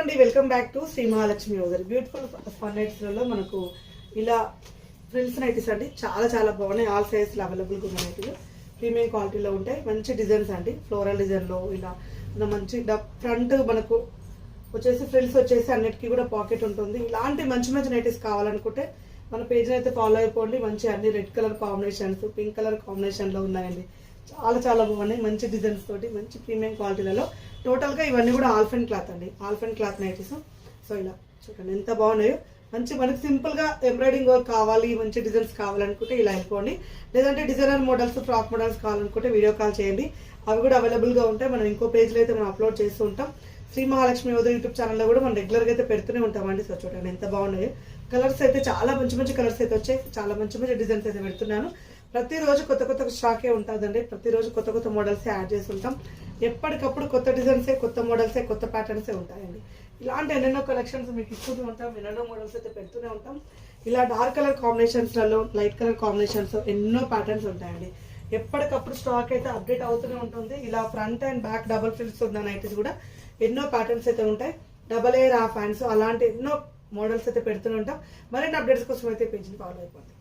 అండి, welcome back to Shri Mahalakshmi యోగర్. Beautiful fun నైట్స్లలో మనకు ఇలా ఫ్రిల్స్ నైటీస్ అండి, చాలా చాలా బాగున్నాయి. ఆల్ సైజెస్లో అవైలబుల్గా ఉన్న నైటీలు ప్రీమియం క్వాలిటీలో ఉంటాయి. మంచి డిజైన్స్ అండి, ఫ్లోరల్ డిజైన్లో ఇలా మంచి ఫ్రంట్ మనకు వచ్చేసి ఫ్రిల్స్ వచ్చేసి అన్నిటికీ కూడా పాకెట్ ఉంటుంది. ఇలాంటి మంచి మంచి నైటీస్ కావాలనుకుంటే మన పేజ్ని అయితే ఫాలో అయిపోండి. మంచి అన్ని red colour combinations, pink colour కాంబినేషన్లో ఉన్నాయండి. చాలా చాలా బాగున్నాయి, మంచి డిజైన్స్ తోటి మంచి ప్రీమియం క్వాలిటీలలో. టోటల్గా ఇవన్నీ కూడా ఆల్ఫెన్ క్లాత్ అండి, ఆల్ఫెన్ క్లాత్ నైటీస్. సో ఇలా చూడండి ఎంత బాగున్నాయో. మంచి మనకి సింపుల్గా ఎంబ్రాయిడింగ్ వర్క్ కావాలి, మంచి డిజైన్స్ కావాలనుకుంటే ఇలా వెళ్ళిపోండి. లేదంటే డిజైనర్ మోడల్స్, ఫ్రాక్ మోడల్స్ కావాలనుకుంటే వీడియో కాల్ చేయండి, అవి కూడా అవైలబుల్గా ఉంటాయి. మనం ఇంకో పేజ్లో అయితే మనం అప్లోడ్ చేస్తూ ఉంటాం. శ్రీ మహాలక్ష్మి యోధ యూట్యూబ్ ఛానల్లో కూడా మనం రెగ్యులర్గా అయితే పెడుతూనే ఉంటామండి. సో చూడండి ఎంత బాగున్నాయో. కలర్స్ అయితే చాలా మంచి మంచి కలర్స్ అయితే వచ్చాయి, చాలా మంచి మంచి డిజైన్స్ అయితే పెడుతున్నాను. ప్రతిరోజు కొత్త కొత్త స్టాకే ఉంటుందండి, ప్రతిరోజు కొత్త కొత్త మోడల్సే యాడ్ చేస్తుంటాం. ఎప్పటికప్పుడు కొత్త డిజైన్సే, కొత్త మోడల్సే, కొత్త ప్యాటర్న్సే ఉంటాయండి. ఇలాంటి ఎన్నెన్నో కలెక్షన్స్ మీకు ఇస్తూనే ఉంటాం, ఎన్నెన్నో మోడల్స్ అయితే పెడుతూనే ఉంటాం. ఇలా డార్క్ కలర్ కాంబినేషన్స్లలో, లైట్ కలర్ కాంబినేషన్స్ ఎన్నో ప్యాటర్న్స్ ఉంటాయండి. ఎప్పటికప్పుడు స్టాక్ అయితే అప్డేట్ అవుతూనే ఉంటుంది. ఇలా front and back double frills ఉన్న నైటీస్ కూడా ఎన్నో ప్యాటర్న్స్ అయితే ఉంటాయి. డబల్ ఎయిర్ హాఫ్ హ్యాండ్స్ అలాంటి ఎన్నో మోడల్స్ అయితే పెడుతూనే ఉంటాం. మరిన్ని అప్డేట్స్ కోసం అయితే పేజ్ని ఫాలో అయిపోతుంది.